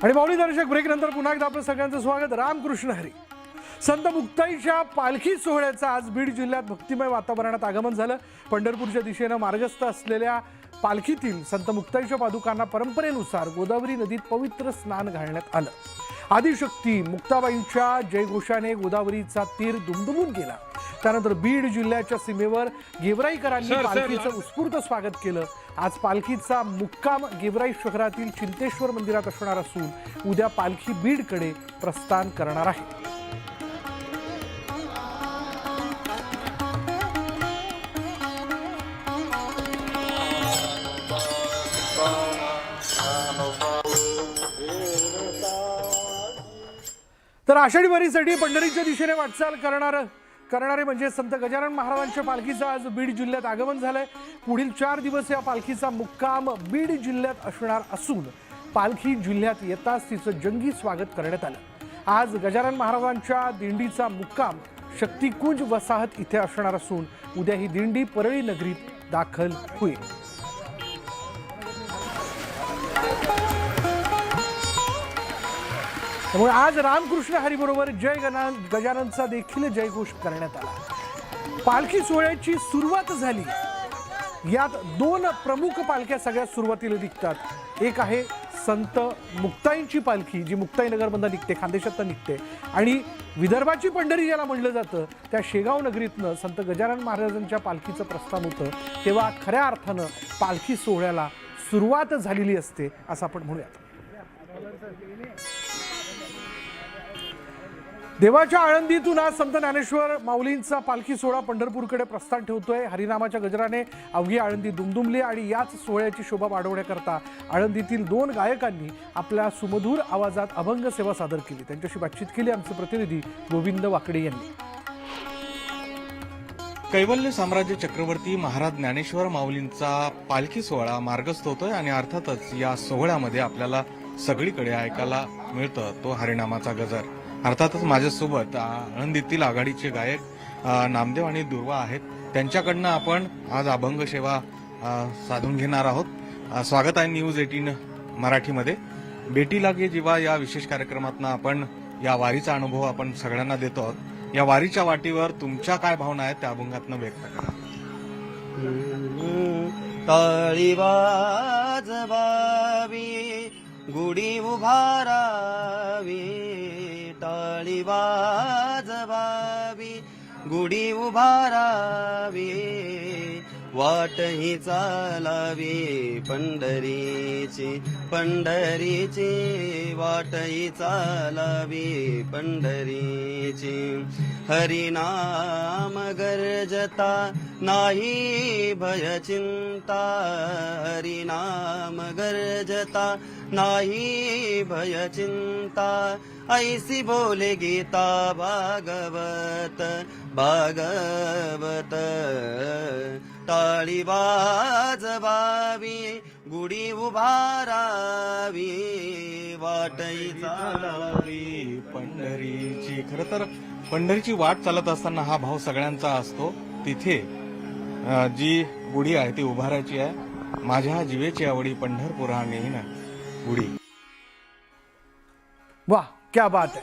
आणि माऊली दर्शक ब्रेक नंतर पुन्हा एकदा आपलं सगळ्यांचं स्वागत. रामकृष्ण हरी. संत मुक्ताईच्या पालखी सोहळ्याचं आज बीड जिल्ह्यात भक्तिमय वातावरणात आगमन झालं. पंढरपूरच्या दिशेनं मार्गस्थ असलेल्या पालखीतील संत मुक्ताईच्या पादुकांना परंपरेनुसार गोदावरी नदीत पवित्र स्नान घालण्यात आलं. आदिशक्ती मुक्ताबाईंच्या जयघोषाने गोदावरीचा तीर दुमदुमून गेला. त्यानंतर बीड जिल्ह्याच्या सीमेवर गेवराईकरांनी पालखीचं उत्स्फूर्त स्वागत केलं. आज पालखीचा मुक्काम गेवराई शहरातील चिंतेश्वर मंदिरात असणार असून उद्या पालखी बीडकडे प्रस्थान करणार आहे. तर आषाढी वारीसाठी पंढरीच्या दिशेने वाटचाल करणारे म्हणजे संत गजानन महाराजांच्या पालखीचं आज बीड जिल्ह्यात आगमन झालंय. पुढील 4 दिवस या पालखीचा मुक्काम बीड जिल्ह्यात असणार असून पालखी जिल्ह्यात येताच तिचं जंगी स्वागत करण्यात आलं. आज गजानन महाराजांच्या दिंडीचा मुक्काम शक्तिकुंज वसाहत इथे असणार असून उद्या ही दिंडी परळी नगरीत दाखल होईल. त्यामुळे आज रामकृष्ण हरी बरोबर जय गजाननचा देखील जयघोष करण्यात आला. पालखी सोहळ्याची सुरुवात झाली. यात 2 प्रमुख पालख्या सगळ्यात सुरुवातीला निघतात. एक आहे संत मुक्ताईंची पालखी जी मुक्ताईनगरमधून निघते, खानदेशातून निघते, आणि विदर्भाची पंढरी ज्याला म्हणलं जातं त्या शेगाव नगरीतनं संत गजानन महाराजांच्या पालखीचं प्रस्थान होतं. तेव्हा खऱ्या अर्थानं पालखी सोहळ्याला सुरुवात झालेली असते असं आपण म्हणूयात. देवाच्या आळंदीतून आज संत ज्ञानेश्वर माऊलींचा पालखी सोहळा पंढरपूरकडे प्रस्थान ठेवतोय. हरिनामाच्या गजराने अवघी आळंदी दुमदुमली आणि याच सोहळ्याची शोभा वाढवण्याकरता आळंदीतील 2 गायकांनी आपल्या सुमधूर आवाजात अभंग सेवा सादर केली. त्यांच्याशी बातचीत केली आमचे प्रतिनिधी गोविंद वाकडे यांनी. कैवल्य साम्राज्य चक्रवर्ती महाराज ज्ञानेश्वर माऊलींचा पालखी सोहळा मार्गस्थ होतोय आणि अर्थातच या सोहळ्यामध्ये आपल्याला सगळीकडे ऐकायला मिळतं तो हरिनामाचा गजर. अर्थातच माझ्यासोबत आळंदीतील आघाडीचे गायक नामदेव आणि दुर्वा आहेत. त्यांच्याकडनं आपण आज अभंग सेवा साधून घेणार आहोत. स्वागत आहे न्यूज 18 मराठीमध्ये. बेटी लागे जीवा या विशेष कार्यक्रमातनं आपण या वारीचा अनुभव आपण सगळ्यांना देतो आहोत. या वारीच्या वाटेवर तुमच्या काय भावना आहेत त्या अभंगातनं व्यक्त करा. टाळी वाजवावी गुढी उभारावी, टाळी वाजवावी गुढी उभारावी, वाटही चालावी पंढरीची पंढरीची, वाटही चालावी पंढरीची. हरिनाम गर्जता नाही भय चिंता, हरिनाम गर्जता नाही भय चिंता, ऐसी बोले गीता भागवत भागवत. टाळी वाजवावी गुढी उभारावी, वाटही चालावी पंढरीची. खरं तर पंढरीची वाट चालत असताना हा भाव सगळ्यांचा असतो. तिथे जी गुढी आहे ती उभारायची आहे. माझ्या जीवेची आवडी पंढरपुरा नेईन गुढी. वाह, क्या बात आहे.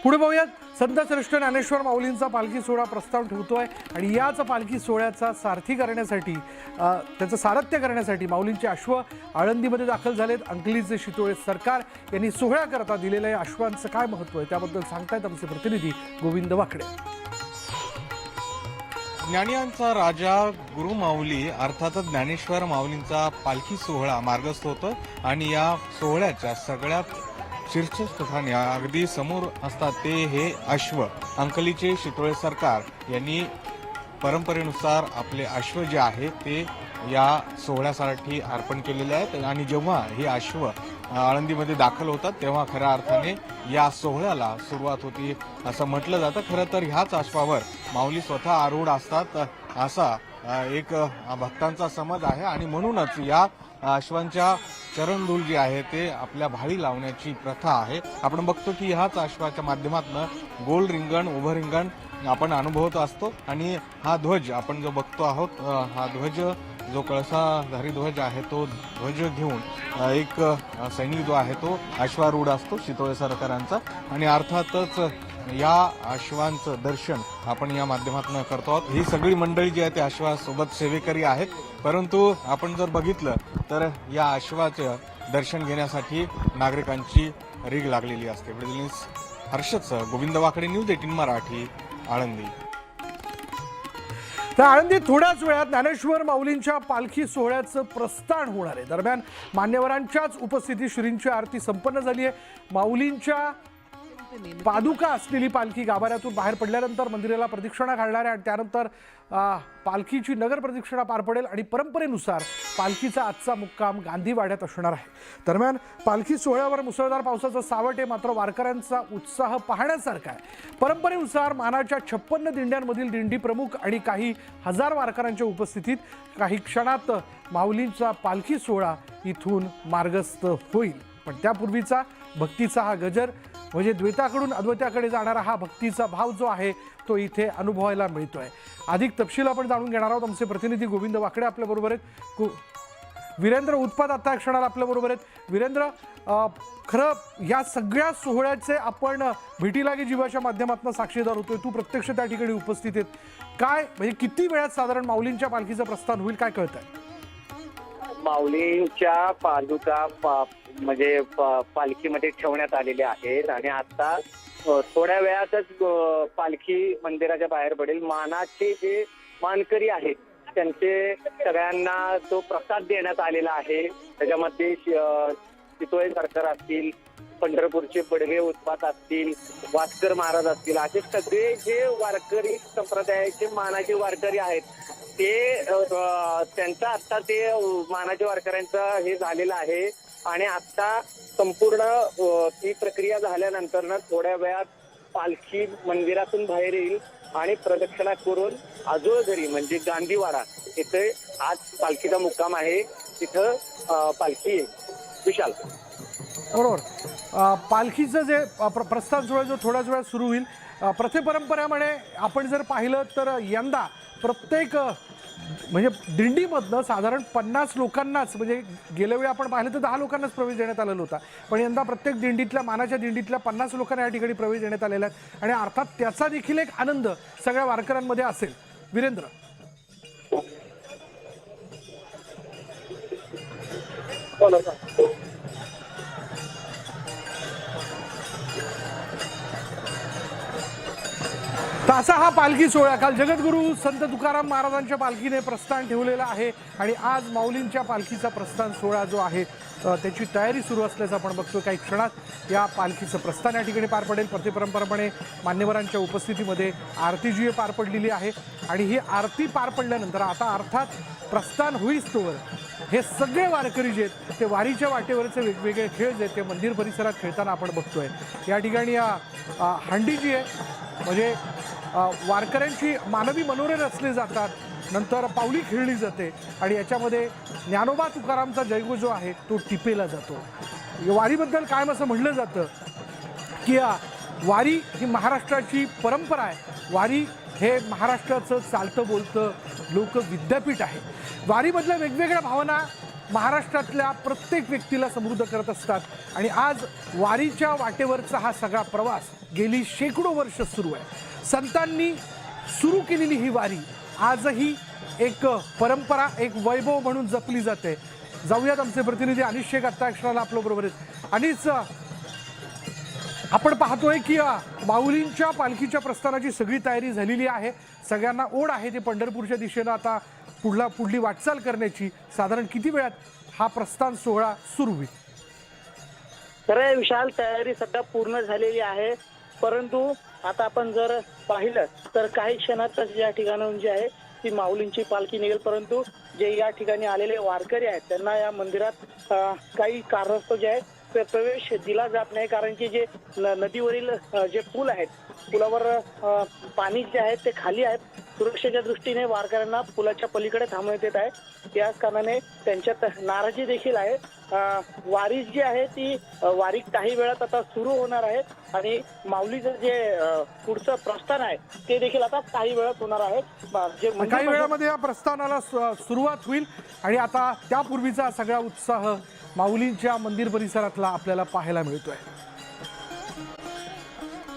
पुढे पाहूयात. संत श्रेष्ठ ज्ञानेश्वर माऊलींचा पालखी सोहळा प्रस्थान ठेवतोय आणि याच पालखी सोहळ्याचा सारथी करण्यासाठी त्याचं सारथ्य करण्यासाठी माऊलींचे अश्व आळंदीमध्ये दाखल झालेत. अंकलीचे शितोळे सरकार यांनी सोहळ्याकरता दिलेल्या या अश्वांचं काय महत्व आहे त्याबद्दल सांगतायत आमचे प्रतिनिधी गोविंद वाकडे. ज्ञानियांचा राजा गुरु माऊली अर्थातच ज्ञानेश्वर माऊलींचा पालखी सोहळा मार्गस्थ होतो आणि या सोहळ्याच्या सगळ्यात शीर्षस्थानी अगदी समोर असतात ते हे अश्व. अंकलीचे शितोळे सरकार यांनी परंपरेनुसार आपले अश्व जे आहे ते या सोहळ्यासाठी अर्पण केलेले आहेत आणि जेव्हा हे अश्व आळंदीमध्ये दाखल होतात तेव्हा खऱ्या अर्थाने या सोहळ्याला सुरुवात होती असं म्हटलं जातं. खरं तर ह्याच अश्वावर माऊली स्वतः आरूढ असतात असा एक भक्तांचा समज आहे आणि म्हणूनच या अश्वांच्या चरणधूल जी आहे ते आपल्या भाळी लावण्याची प्रथा आहे. आपण बघतो की ह्याच अश्वाच्या माध्यमातून गोल रिंगण उभं रिंगण आपण अनुभवत असतो आणि हा ध्वज आपण जो बघतो आहोत हा ध्वज जो कळसाधारी ध्वज आहे तो ध्वज घेऊन एक सैनिक जो आहे तो अश्वारूढ असतो शितोळे सरकारांचा, आणि अर्थातच या अश्वांचं दर्शन आपण या माध्यमातून करतो आहोत. ही सगळी मंडळी जी आहे ते अश्वासोबत सेवेकरी आहेत, परंतु आपण जर बघितलं तर या अश्वाचं दर्शन घेण्यासाठी नागरिकांची रीग लागलेली असते. हर्षदसह गोविंद वाकडे, न्यूज 18 मराठी, आळंदी. तर आळंदीत थोड्याच वेळात ज्ञानेश्वर माऊलींच्या पालखी सोहळ्याचं प्रस्थान होणार आहे. दरम्यान मान्यवरांच्याच उपस्थितीत श्रींची आरती संपन्न झाली आहे. माऊलींच्या पादुका असलेली पालखी गाभाऱ्यातून बाहेर पडल्यानंतर मंदिराला प्रदक्षिणा घालणार आहे आणि त्यानंतर पालखीची नगर प्रदक्षिणा पार पडेल आणि परंपरेनुसार पालखीचा आजचा मुक्काम गांधीवाड्यात असणार आहे. दरम्यान पालखी सोहळ्यावर मुसळधार पावसाचं सावट आहे, मात्र वारकऱ्यांचा उत्साह पाहण्यासारखा आहे. परंपरेनुसार मानाच्या 56 दिंड्यांमधील दिंडी प्रमुख आणि काही हजार वारकऱ्यांच्या उपस्थितीत काही क्षणात माऊलींचा पालखी सोहळा इथून मार्गस्थ होईल. पण त्यापूर्वीचा भक्तीचा हा गजर म्हणजे द्वैताकडून अद्वैताकडे जाणारा हा भक्तीचा भाव जो आहे तो इथे अनुभवायला मिळतोय. अधिक तपशील आपण जाणून घेणार आहोत. आमचे प्रतिनिधी गोविंद वाकडे आपल्याबरोबर आहेत. वीरेंद्र उत्पात आता क्षणाला आपल्याबरोबर आहेत. वीरेंद्र, खरं या सगळ्या सोहळ्याचे आपण भेटीलागे जीवाच्या माध्यमातून साक्षीदार होतोय. तू प्रत्यक्ष त्या ठिकाणी उपस्थित आहेत. काय म्हणजे किती वेळात साधारण माऊलींच्या पालखीचं प्रस्थान होईल, काय कळतंय? माऊलींच्या पादुका म्हणजे पालखीमध्ये ठेवण्यात आलेल्या आहेत आणि आता थोड्या वेळातच पालखी मंदिराच्या बाहेर पडेल. मानाचे जे मानकरी आहेत त्यांचे सगळ्यांना तो प्रसाद देण्यात आलेला आहे. त्याच्यामध्ये शितोळे सरकार असतील, पंढरपूरचे बडवे उत्पात असतील, वास्कर महाराज असतील, असे सगळे जे वारकरी संप्रदायाचे मानाचे वारकरी आहेत ते त्यांचं आता ते मानाच्या वारकऱ्यांचं हे झालेलं आहे आणि आता संपूर्ण ही प्रक्रिया झाल्यानंतर ना थोड्या वेळात पालखी मंदिरातून बाहेर येईल आणि प्रदक्षिणा करून आजोळघरी म्हणजे गांधीवाडा इथे आज पालखीचा मुक्काम आहे, तिथं पालखी येईल. विशाल, बरोबर. पालखीचं जे प्रस्थान सोहळा जो थोड्याच वेळात सुरू होईल, प्रथे परंपरेमुळे आपण जर पाहिलं तर यंदा प्रत्येक म्हणजे दिंडीमधनं साधारण 50 लोकांनाच, म्हणजे गेल्या वेळी आपण पाहिलं तर 10 लोकांनाच प्रवेश देण्यात आलेला होता, पण यंदा प्रत्येक दिंडीतल्या मानाच्या दिंडीतल्या 50 लोकांना या ठिकाणी प्रवेश देण्यात आलेला आहे आणि अर्थात त्याचा देखील एक आनंद सगळ्या वारकऱ्यांमध्ये असेल. वीरेंद्र, तर असा हा पालखी सोहळा काल जगद्गुरू संत तुकाराम महाराजांच्या पालखीने प्रस्थान ठेवलेला आहे आणि आज माऊलींच्या पालखीचा प्रस्थान सोहळा जो आहे त्याची तयारी सुरू असल्याचं आपण बघतो. काही क्षणात या पालखीचं प्रस्थान या ठिकाणी पार पडेल. प्रतिपरंपरेप्रमाणे मान्यवरांच्या उपस्थितीमध्ये आरती जी पार पडलेली आहे आणि ही आरती पार पडल्यानंतर आता अर्थात प्रस्थान होईस्तोवर हे सगळे वारकरी जे आहेत ते वारीच्या वाटेवरचे वेगवेगळे खेळ जे आहेत ते मंदिर परिसरात खेळताना आपण बघतोय. या ठिकाणी हंडी जी आहे म्हणजे वारकऱ्यांची मानवी मनोरे रचले जातात, नंतर पावली खेळली जाते आणि याच्यामध्ये ज्ञानोबा तुकारामचा जयघोष जो आहे तो टिपेला जातो. वारीबद्दल कायम असं म्हणलं जातं की वारी ही महाराष्ट्राची परंपरा आहे. वारी हे महाराष्ट्राचं चालतं बोलतं लोक विद्यापीठ आहे. वारीमधल्या वेगवेगळ्या भावना महाराष्ट्रातल्या प्रत्येक व्यक्तीला समृद्ध करत असतात आणि आज वारीच्या वाटेवरचा हा सगळा प्रवास गेली शेकडो वर्ष सुरू आहे. संतांनी सुरू केलेली ही वारी आजही एक परंपरा, एक वैभव म्हणून जपली जाते. जाऊयात आमचे प्रतिनिधी अनिश शेख आत्ता क्षणाला आपल्याबरोबर आहेत. अनिश, आपण पाहतोय की माऊलींच्या पालखीच्या प्रस्थानाची सगळी तयारी झालेली आहे. सगळ्यांना ओढ आहे ते पंढरपूरच्या दिशेनं आता पुढली वाटचाल करण्याची. साधारण किती वेळात हा प्रस्थान सोहळा सुरू होईल? खरं विशाल, तयारी सध्या पूर्ण झालेली आहे, परंतु आता आपण जर पाहिलं तर काही क्षणातच या ठिकाणाहून जी आहे ती माऊलींची पालखी निघेल. परंतु जे या ठिकाणी आलेले वारकरी आहेत त्यांना या मंदिरात काही कारणास्तव जे आहे ते प्रवेश दिला जात नाही, कारण की जे नदीवरील जे पूल आहेत पुलावर पाणी जे आहे ते खाली आहेत सुरक्षेच्या दृष्टीने वारकऱ्यांना पुलाच्या पलीकडे थांबवण्यात येत आहे. याच कारणाने त्यांच्यात नाराजी देखील आहे. वारी जी आहे ती वारी काही वेळात आता सुरू होणार आहे आणि माऊलीचं जे पुढचं प्रस्थान आहे ते देखील आता काही वेळात होणार आहे. जे काही वेळामध्ये या प्रस्थानाला सुरुवात होईल आणि आता त्यापूर्वीचा सगळा उत्साह माऊलींच्या मंदिर परिसरातला आपल्याला पाहायला मिळतोय.